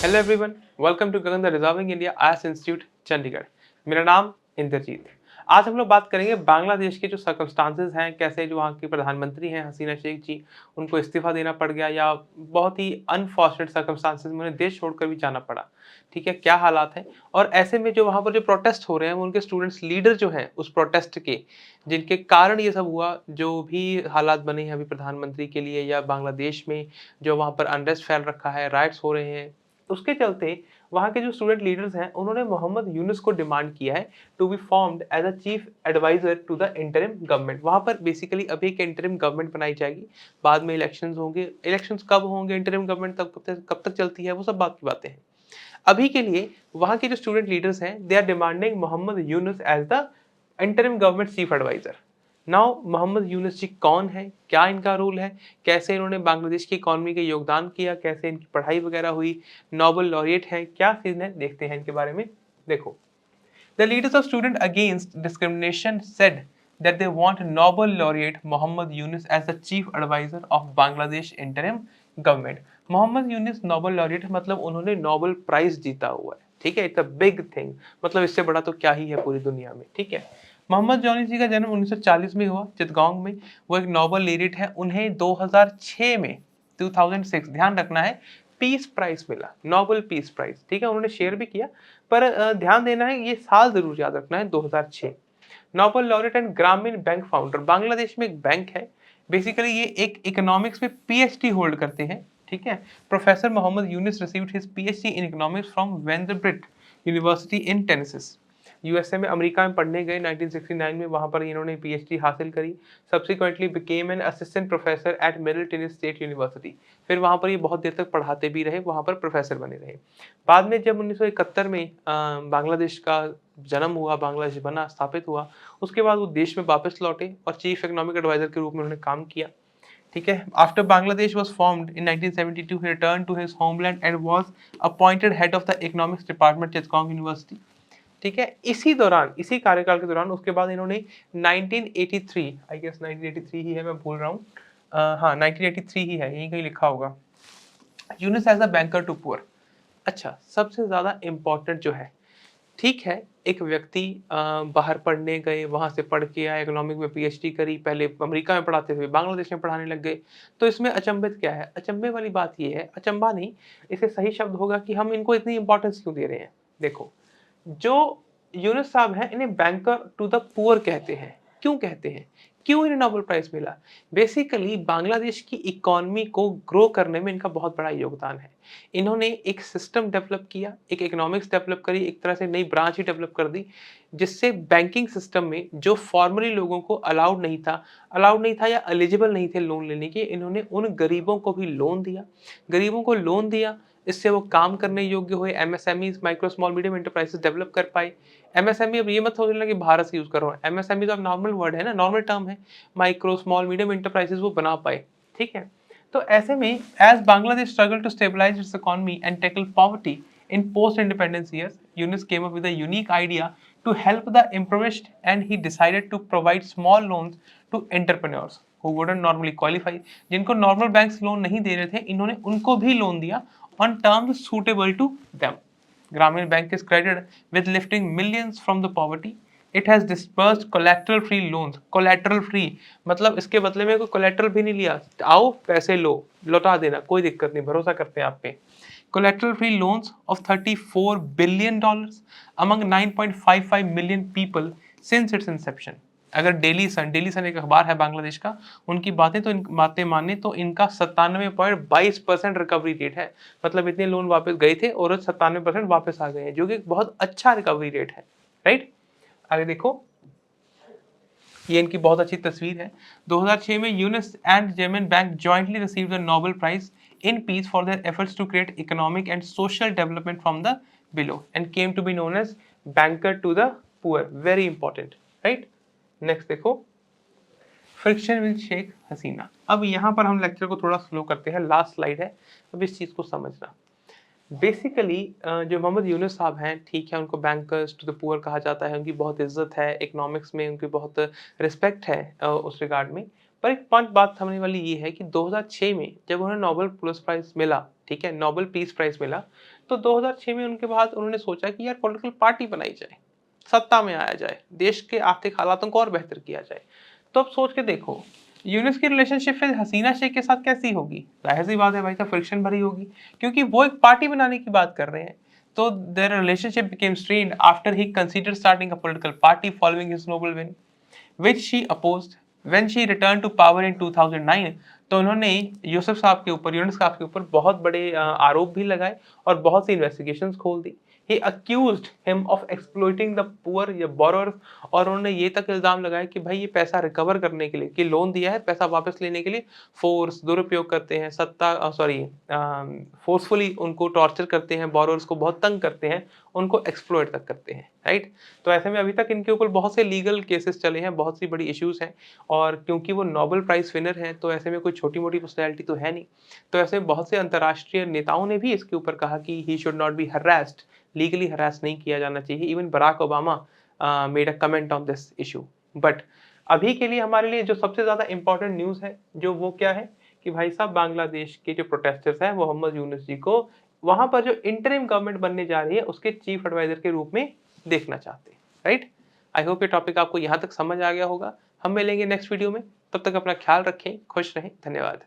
Hello everyone, welcome to Gagan the resolving India IAS institute Chandigarh. मेरा नाम इंद्रजीत। आज हम लोग बात करेंगे बांग्लादेश के जो सर्कमस्टांसेस हैं, कैसे जो वहाँ की प्रधानमंत्री हैं हसीना शेख जी, उनको इस्तीफा देना पड़ गया या बहुत ही अनफॉर्चुनेट सर्कमस्टांसेस में उन्हें देश छोड़कर भी जाना पड़ा। ठीक है, क्या हालात हैं और ऐसे में जो वहाँ पर जो प्रोटेस्ट हो रहे हैं, वो उनके स्टूडेंट्स लीडर जो हैं उस प्रोटेस्ट के, जिनके कारण ये सब हुआ, जो भी हालात बने हैं अभी प्रधानमंत्री के लिए या बांग्लादेश में जो वहाँ पर अनरेस्ट फैल रखा है, राइट्स हो रहे हैं, उसके चलते वहाँ के जो स्टूडेंट लीडर्स हैं उन्होंने मोहम्मद यूनुस को डिमांड किया है to be formed as a chief advisor to the interim government. वहाँ पर बेसिकली अभी एक इंटरिम गवर्नमेंट बनाई जाएगी, बाद में इलेक्शंस होंगे। इलेक्शंस कब होंगे, इंटरिम गवर्नमेंट तक कब तक चलती है, वो सब बात की बातें हैं। अभी के लिए वहाँ के जो स्टूडेंट लीडर्स हैं they are demanding Mohammad Yunus as the interim government chief adviser. Now Mohammad Yunus ji कौन है, क्या इनका रोल है, कैसे इन्होंने बांग्लादेश की इकोनॉमी के योगदान किया, कैसे इनकी पढ़ाई वगैरह हुई, नोबेल लॉरिएट हैं, क्या सीन है, देखते हैं इनके बारे में। देखो, the leaders of student against discrimination said that they want Nobel laureate Mohammad Yunus as the chief advisor of Bangladesh interim government। Mohammad Yunus Nobel laureate मतलब उन्होंने नोबेल प्राइज जीता हुआ है। ठीक है, इट्स अ बिग थिंग, मतलब इससे बड़ा तो क्या ही है पूरी दुनिया में। ठीक है, मोहम्मद यूनुस जी का जन्म 1940 में हुआ चितगांव में। वो एक नोबेल लॉरिएट है। उन्हें 2006 में 2006 ध्यान रखना है, पीस प्राइज मिला, नोबेल पीस प्राइज। ठीक है, उन्होंने शेयर भी किया, पर ध्यान देना है, ये साल जरूर याद रखना है, 2006। नोबेल लॉरेट एंड ग्रामीण बैंक फाउंडर। बांग्लादेश में एक बैंक है, बेसिकली ये एक इकोनॉमिक्स में पीएचडी होल्ड करते हैं। ठीक है, professor Mohammad Yunus received his PhD in economics from Vanderbilt university in Tennessee. USA में, अमेरिका में पढ़ने गए 1969 में, वहां पर इन्होंने पीएचडी हासिल करी। Subsequently became an assistant professor at middle Tennessee state university. फिर वहां पर ये बहुत देर तक पढ़ाते भी रहे, वहां पर प्रोफेसर बने रहे। बाद में जब 1971 में बांग्लादेश का जन्म हुआ, बांग्लादेश बना, स्थापित हुआ, उसके बाद वो देश में वापस लौटे और चीफ इकोनॉमिक एडवाइजर के रूप में उन्होंने काम किया। ठीक है, after Bangladesh was formed in 1972 he return to his homeland and was appointed head of the economics department Chittagong university. ठीक है, इसी दौरान, इसी कार्यकाल के दौरान उसके बाद इन्होंने 1983, आई गेस 1983 ही है, मैं भूल रहा हूँ, हाँ 1983 ही है, यहीं कहीं लिखा होगा, Yunus as a banker to poor. अच्छा, सबसे ज्यादा इंपॉर्टेंट जो है, ठीक है, एक व्यक्ति बाहर पढ़ने गए, वहां से पढ़ के आए, इकोनॉमिक में पीएचडी करी, पहले अमेरिका में पढ़ाते हुए बांग्लादेश में पढ़ाने लग गए। तो इसमें अचंभित क्या है, अचंभे वाली बात ये है, अचंभा नहीं, इसे सही शब्द होगा कि हम इनको इतनी इंपॉर्टेंस क्यों दे रहे हैं। देखो, जो यूनुस साहब हैं, इन्हें बैंकर टू द पुअर कहते हैं। क्यों कहते हैं, क्यों इन्हें नोबेल प्राइज मिला? बेसिकली बांग्लादेश की इकोनॉमी को ग्रो करने में इनका बहुत बड़ा योगदान है। इन्होंने एक सिस्टम डेवलप किया, एक इकोनॉमिक्स डेवलप करी, एक तरह से नई ब्रांच ही डेवलप कर दी, जिससे बैंकिंग सिस्टम में जो फॉर्मली लोगों को अलाउड नहीं था या एलिजिबल नहीं थे लोन लेने के, इन्होंने उन गरीबों को भी लोन दिया। गरीबों को लोन दिया, इससे वो काम करने योग्य हुए, MSMEs, micro small medium enterprises develop कर पाए। एमएसएमई, अब ये मत सोचना कि भारत से यूज कर रहा हूँ, एमएसएमई तो अब नॉर्मल वर्ड है ना, नॉर्मल टर्म है, माइक्रो स्मॉल मीडियम एंटरप्राइजेस वो बना पाए। ठीक है, तो ऐसे में as Bangladesh struggle to stabilise its economy and tackle poverty in post independence years, Yunus came up with a unique idea to help the impoverished, and he decided to provide small loans to entrepreneurs who wouldn't normally qualify। जिनको normal banks loan नहीं दे रहे थे, इन्होंने उनको भी loan दिया on terms suitable to them। ग्रामीण bank is credited with lifting millions from the poverty। It has disbursed collateral free loans। collateral free मतलब इसके बदले में कोई collateral भी नहीं लिया, आओ पैसे लो, लौटा देना, कोई दिक्कत नहीं, भरोसा करते हैं आप पे। collateral free loans of $34 billion among 9.55 million people since its inception। अगर डेली सन एक अखबार है बांग्लादेश का, उनकी बातें माने तो इनका 97.22% रिकवरी रेट है। मतलब इतने लोन वापस गए थे और 97% वापस आ गए हैं, जो कि बहुत अच्छा रिकवरी रेट है। राइट, आगे देखो, ये इनकी बहुत अच्छी तस्वीर है। 2006 में यूनिस एंड जेमन bank jointly received the Nobel prize in peace for their efforts to create economic and social development from the below and came to be known as banker to the poor. Very important. Right, next देखो, friction with Sheikh Hasina. अब यहाँ पर हम lecture को थोड़ा slow करते हैं, last slide है, अब इस चीज को समझना। बेसिकली जो मोहम्मद यूनुस साहब हैं, ठीक है, उनको बैंकर्स टू द पुअर कहा जाता है, उनकी बहुत इज्जत है, इकोनॉमिक्स में उनकी बहुत रिस्पेक्ट है उस रिगार्ड में। पर एक पॉइंट बात समझने वाली ये है कि 2006 में जब उन्हें नोबेल पीस प्राइज़ मिला, ठीक है? नोबेल पीस प्राइज़ मिला, तो 2006 में उनके बाद उन्होंने सोचा कि यार पॉलिटिकल पार्टी बनाई जाए, सत्ता में आया जाए, देश के आर्थिक हालातों को और बेहतर किया जाए। तो अब सोच के देखो, यूनुस की रिलेशनशिप फिर हसीना शेख के साथ कैसी होगी? ज़ाहिर-सी बात है भाई साहब फ्रिक्शन भरी होगी, क्योंकि वो एक पार्टी बनाने की बात कर रहे हैं। तो their relationship became strained after he considered starting a political party following his Nobel win, which she opposed when she returned to power in 2009। तो उन्होंने यूसुफ साहब के ऊपर, यूनुस साहब के ऊपर बहुत बड़े आरोप भी लगाए और बहुत सी इन्वेस्टिगेशंस खोल दी। He accused him of exploiting the poor या बोरोअर्स, और उन्होंने ये तक इल्ज़ाम लगाया कि भाई ये पैसा रिकवर करने के लिए, कि लोन दिया है, पैसा वापस लेने के लिए फ़ोर्स, दुरुपयोग करते हैं, फ़ोर्सफुली उनको टॉर्चर करते हैं, बोरोअर्स को बहुत तंग करते हैं, उनको एक्सप्लॉइट तक करते हैं, राइट? तो ऐसे में अभी तक इनके ऊपर बहुत से लीगल केसेस चले हैं, बहुत सी बड़ी इश्यूज़ हैं, और क्योंकि वो नोबेल प्राइज़ विनर हैं, तो ऐसे में कोई छोटी-मोटी पर्सनैलिटी तो है नहीं। तो ऐसे में बहुत से अंतर्राष्ट्रीय नेताओं ने भी इसके ऊपर कहा कि he should not be harassed, legally harass नहीं किया जाना चाहिए। Even Barack Obama made a comment on this issue. But अभी के लिए हमारे लिए जो सबसे ज़्यादा इम्पोर्टेंट न्यूज़ है, जो वो क्या है कि भाई साहब बांग्लादेश के जो प्रोटेस्टर्स हैं, वो मोहम्मद यूनुस जी को वहाँ पर जो इंटरिम गवर्नमेंट बनने जा रही है, उसके चीफ एडवाइज़र के रूप में देखना चाहते हैं, राइट? आई होप ये टॉपिक आपको यहाँ तक समझ आ गया होगा। हम मिलेंगे नेक्स्ट वीडियो में, तब तक अपना ख्याल रखें, खुश रहें, धन्यवाद।